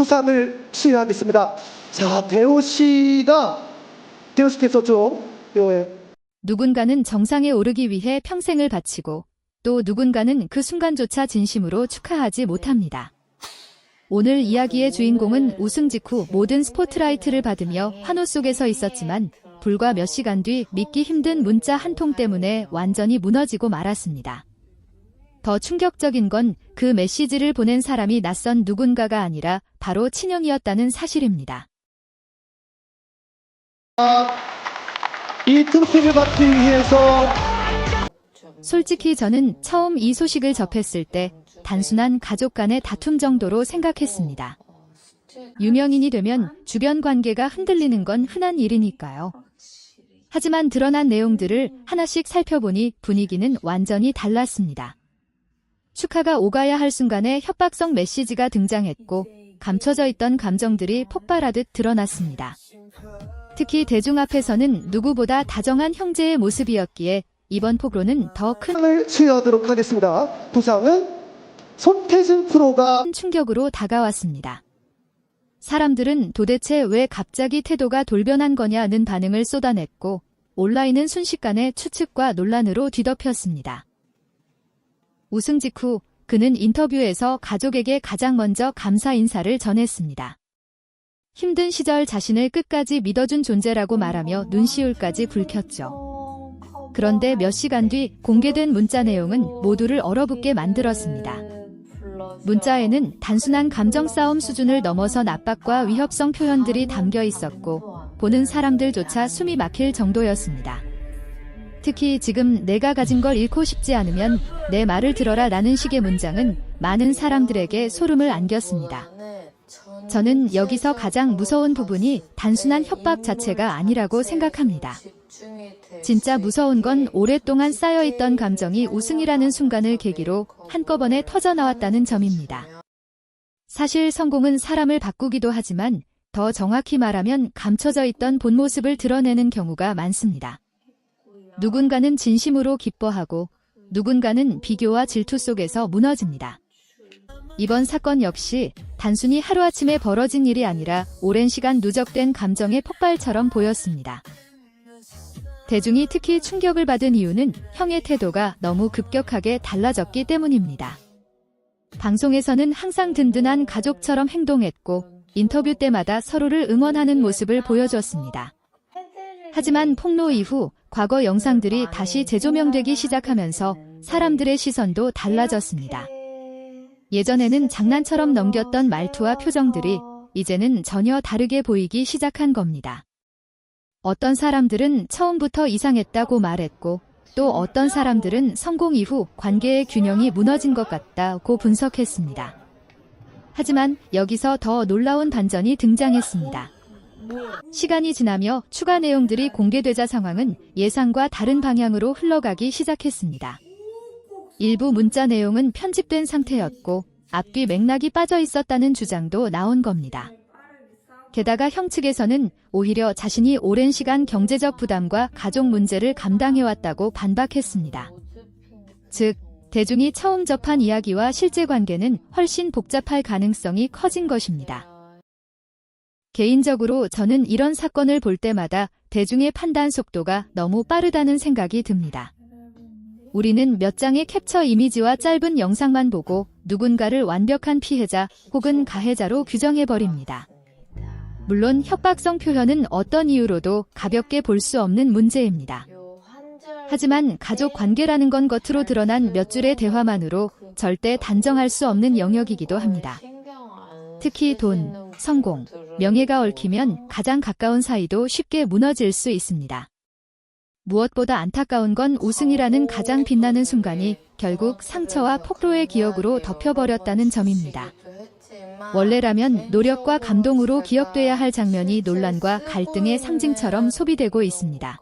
수상을 수여하겠습니다. 자, 대호씨께서 좀 누군가는 정상에 오르기 위해 평생을 바치고 또 누군가는 그 순간조차 진심으로 축하하지 못합니다. 오늘 이야기의 주인공은 우승 직후 모든 스포트라이트를 받으며 환호 속에 서 있었지만 불과 몇 시간 뒤 믿기 힘든 문자 한 통 때문에 완전히 무너지고 말았습니다. 더 충격적인 건 그 메시지를 보낸 사람이 낯선 누군가가 아니라 바로 친형이었다는 사실입니다. 이 트로피를 받기 위해서 솔직히 저는 처음 이 소식을 접했을 때 단순한 가족 간의 다툼 정도로 생각했습니다. 유명인이 되면 주변 관계가 흔들리는 건 흔한 일이니까요. 하지만 드러난 내용들을 하나씩 살펴보니 분위기는 완전히 달랐습니다. 축하가 오가야 할 순간에 협박성 메시지가 등장했고 감춰져 있던 감정들이 폭발하듯 드러났습니다. 특히 대중 앞에서는 누구보다 다정한 형제의 모습이었기에 이번 폭로는 더 큰 상을 수여하도록 하겠습니다. 부상은 손태진 프로가 충격으로 다가왔습니다. 사람들은 도대체 왜 갑자기 태도가 돌변한 거냐는 반응을 쏟아냈고 온라인은 순식간에 추측과 논란으로 뒤덮였습니다. 우승 직후 그는 인터뷰에서 가족에게 가장 먼저 감사 인사를 전했습니다. 힘든 시절 자신을 끝까지 믿어준 존재라고 말하며 눈시울까지 붉혔죠. 그런데 몇 시간 뒤 공개된 문자 내용은 모두를 얼어붙게 만들었습니다. 문자에는 단순한 감정 싸움 수준을 넘어선 압박과 위협성 표현들이 담겨 있었고 보는 사람들조차 숨이 막힐 정도였습니다. 특히 지금 내가 가진 걸 잃고 싶지 않으면 내 말을 들어라 라는 식의 문장은 많은 사람들에게 소름을 안겼습니다. 저는 여기서 가장 무서운 부분이 단순한 협박 자체가 아니라고 생각합니다. 진짜 무서운 건 오랫동안 쌓여있던 감정이 우승이라는 순간을 계기로 한꺼번에 터져나왔다는 점입니다. 사실 성공은 사람을 바꾸기도 하지만 더 정확히 말하면 감춰져 있던 본 모습을 드러내는 경우가 많습니다. 누군가는 진심으로 기뻐하고 누군가는 비교와 질투 속에서 무너집니다. 이번 사건 역시 단순히 하루아침에 벌어진 일이 아니라 오랜 시간 누적된 감정의 폭발처럼 보였습니다. 대중이 특히 충격을 받은 이유는 형의 태도가 너무 급격하게 달라졌기 때문입니다. 방송에서는 항상 든든한 가족처럼 행동했고 인터뷰 때마다 서로를 응원하는 모습을 보여줬습니다. 하지만 폭로 이후 과거 영상들이 다시 재조명되기 시작하면서 사람들의 시선도 달라졌습니다. 예전에는 장난처럼 넘겼던 말투와 표정들이 이제는 전혀 다르게 보이기 시작한 겁니다. 어떤 사람들은 처음부터 이상했다고 말했고 또 어떤 사람들은 성공 이후 관계의 균형이 무너진 것 같다고 분석했습니다. 하지만 여기서 더 놀라운 반전이 등장했습니다. 시간이 지나며 추가 내용들이 공개되자 상황은 예상과 다른 방향으로 흘러가기 시작했습니다. 일부 문자 내용은 편집된 상태였고 앞뒤 맥락이 빠져 있었다는 주장도 나온 겁니다. 게다가 형 측에서는 오히려 자신이 오랜 시간 경제적 부담과 가족 문제를 감당해왔다고 반박했습니다. 즉, 대중이 처음 접한 이야기와 실제 관계는 훨씬 복잡할 가능성이 커진 것입니다. 개인적으로 저는 이런 사건을 볼 때마다 대중의 판단 속도가 너무 빠르다는 생각이 듭니다. 우리는 몇 장의 캡처 이미지와 짧은 영상만 보고 누군가를 완벽한 피해자 혹은 가해자로 규정해버립니다. 물론 협박성 표현은 어떤 이유로도 가볍게 볼 수 없는 문제입니다. 하지만 가족 관계라는 건 겉으로 드러난 몇 줄의 대화만으로 절대 단정할 수 없는 영역이기도 합니다. 특히 돈, 성공, 명예가 얽히면 가장 가까운 사이도 쉽게 무너질 수 있습니다. 무엇보다 안타까운 건 우승이라는 가장 빛나는 순간이 결국 상처와 폭로의 기억으로 덮여버렸다는 점입니다. 원래라면 노력과 감동으로 기억돼야 할 장면이 논란과 갈등의 상징처럼 소비되고 있습니다.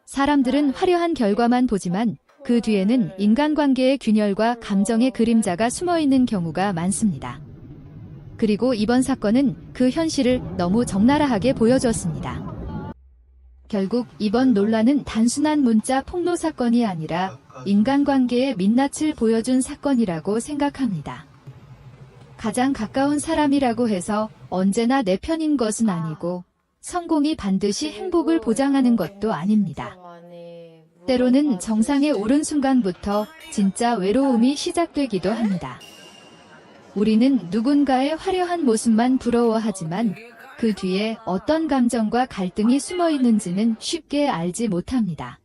사람들은 화려한 결과만 보지만 그 뒤에는 인간관계의 균열과 감정의 그림자가 숨어있는 경우가 많습니다. 그리고 이번 사건은 그 현실을 너무 적나라하게 보여줬습니다. 결국 이번 논란은 단순한 문자 폭로 사건이 아니라 인간관계의 민낯을 보여준 사건이라고 생각합니다. 가장 가까운 사람이라고 해서 언제나 내 편인 것은 아니고 성공이 반드시 행복을 보장하는 것도 아닙니다. 때로는 정상에 오른 순간부터 진짜 외로움이 시작되기도 합니다. 우리는 누군가의 화려한 모습만 부러워하지만 그 뒤에 어떤 감정과 갈등이 숨어 있는지는 쉽게 알지 못합니다.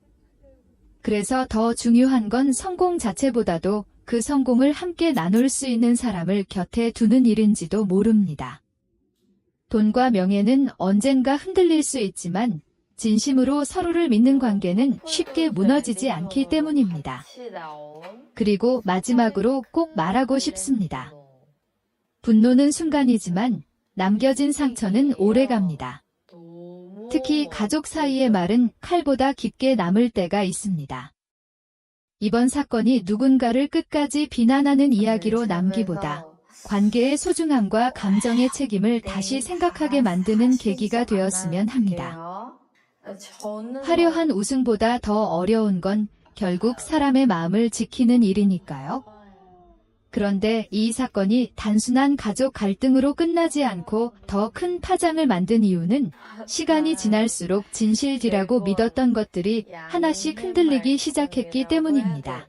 그래서 더 중요한 건 성공 자체보다도 그 성공을 함께 나눌 수 있는 사람을 곁에 두는 일인지도 모릅니다. 돈과 명예는 언젠가 흔들릴 수 있지만 진심으로 서로를 믿는 관계는 쉽게 무너지지 않기 때문입니다. 그리고 마지막으로 꼭 말하고 싶습니다. 분노는 순간이지만 남겨진 상처는 오래갑니다. 특히 가족 사이의 말은 칼보다 깊게 남을 때가 있습니다. 이번 사건이 누군가를 끝까지 비난하는 이야기로 남기보다 관계의 소중함과 감정의 책임을 다시 생각하게 만드는 계기가 되었으면 합니다. 화려한 우승보다 더 어려운 건 결국 사람의 마음을 지키는 일이니까요. 그런데 이 사건이 단순한 가족 갈등으로 끝나지 않고 더 큰 파장을 만든 이유는 시간이 지날수록 진실이라고 믿었던 것들이 하나씩 흔들리기 시작했기 때문입니다.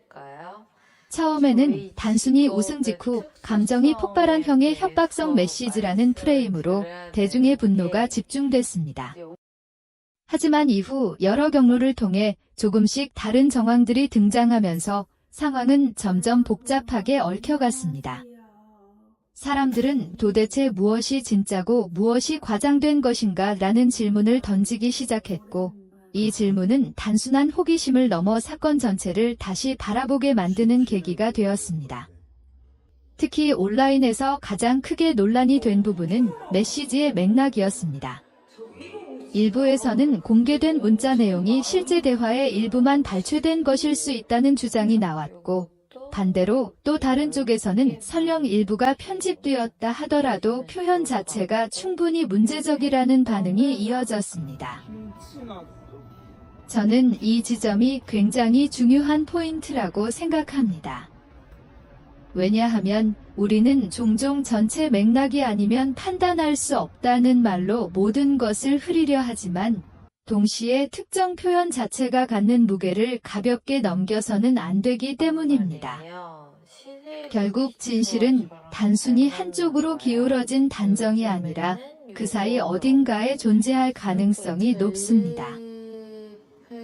처음에는 단순히 우승 직후 감정이 폭발한 형의 협박성 메시지라는 프레임으로 대중의 분노가 집중됐습니다. 하지만 이후 여러 경로를 통해 조금씩 다른 정황들이 등장하면서 상황은 점점 복잡하게 얽혀갔습니다. 사람들은 도대체 무엇이 진짜고 무엇이 과장된 것인가 라는 질문을 던지기 시작했고, 이 질문은 단순한 호기심을 넘어 사건 전체를 다시 바라보게 만드는 계기가 되었습니다. 특히 온라인에서 가장 크게 논란이 된 부분은 메시지의 맥락이었습니다. 일부에서는 공개된 문자 내용이 실제 대화의 일부만 발췌된 것일 수 있다는 주장이 나왔고, 반대로 또 다른 쪽에서는 설령 일부가 편집되었다 하더라도 표현 자체가 충분히 문제적이라는 반응이 이어졌습니다. 저는 이 지점이 굉장히 중요한 포인트라고 생각합니다. 왜냐하면 우리는 종종 전체 맥락이 아니면 판단할 수 없다는 말로 모든 것을 흐리려 하지만 동시에 특정 표현 자체가 갖는 무게를 가볍게 넘겨서는 안 되기 때문입니다. 결국 진실은 단순히 한쪽으로 기울어진 단정이 아니라 그 사이 어딘가에 존재할 가능성이 높습니다.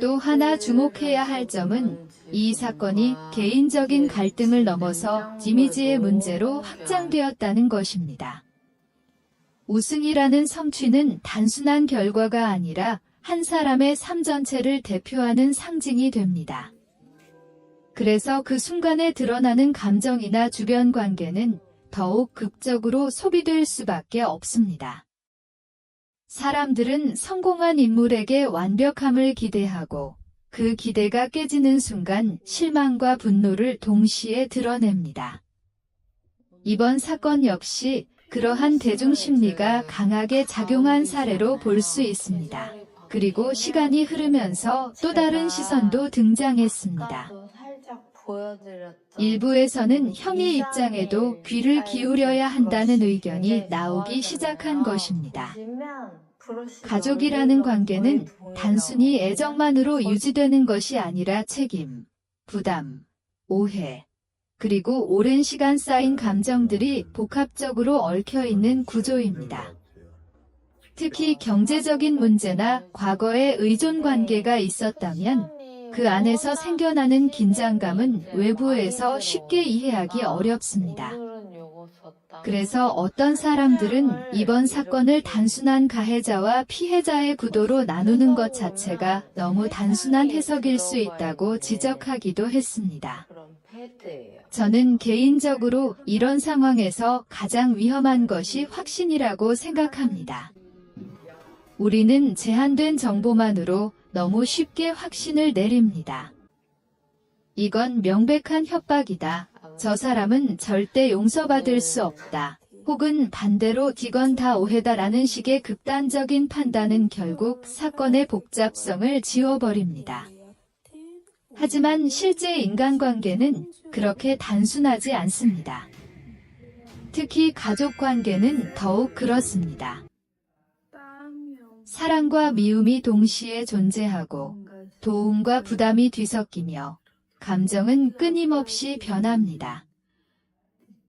또 하나 주목해야 할 점은 이 사건이 개인적인 갈등을 넘어서 이미지의 문제로 확장되었다는 것입니다. 우승이라는 성취는 단순한 결과가 아니라 한 사람의 삶 전체를 대표하는 상징이 됩니다. 그래서 그 순간에 드러나는 감정이나 주변 관계는 더욱 극적으로 소비될 수밖에 없습니다. 사람들은 성공한 인물에게 완벽함을 기대하고 그 기대가 깨지는 순간 실망과 분노를 동시에 드러냅니다. 이번 사건 역시 그러한 대중심리가 강하게 작용한 사례로 볼 수 있습니다. 그리고 시간이 흐르면서 또 다른 시선도 등장했습니다. 일부에서는 형의 입장에도 귀를 기울여야 한다는 의견이 나오기 시작한 것입니다. 가족이라는 관계는 단순히 애정만으로 유지되는 것이 아니라 책임, 부담, 오해, 그리고 오랜 시간 쌓인 감정들이 복합적으로 얽혀있는 구조입니다. 특히 경제적인 문제나 과거의 의존 관계가 있었다면 그 안에서 생겨나는 긴장감은 외부에서 쉽게 이해하기 어렵습니다. 그래서 어떤 사람들은 이번 사건을 단순한 가해자와 피해자의 구도로 나누는 것 자체가 너무 단순한 해석일 수 있다고 지적하기도 했습니다. 저는 개인적으로 이런 상황에서 가장 위험한 것이 확신이라고 생각합니다. 우리는 제한된 정보만으로 너무 쉽게 확신을 내립니다. 이건 명백한 협박이다. 저 사람은 절대 용서받을 수 없다. 혹은 반대로 이건 다 오해다라는 식의 극단적인 판단은 결국 사건의 복잡성을 지워버립니다. 하지만 실제 인간관계는 그렇게 단순하지 않습니다. 특히 가족 관계는 더욱 그렇습니다. 사랑과 미움이 동시에 존재하고 도움과 부담이 뒤섞이며 감정은 끊임없이 변합니다.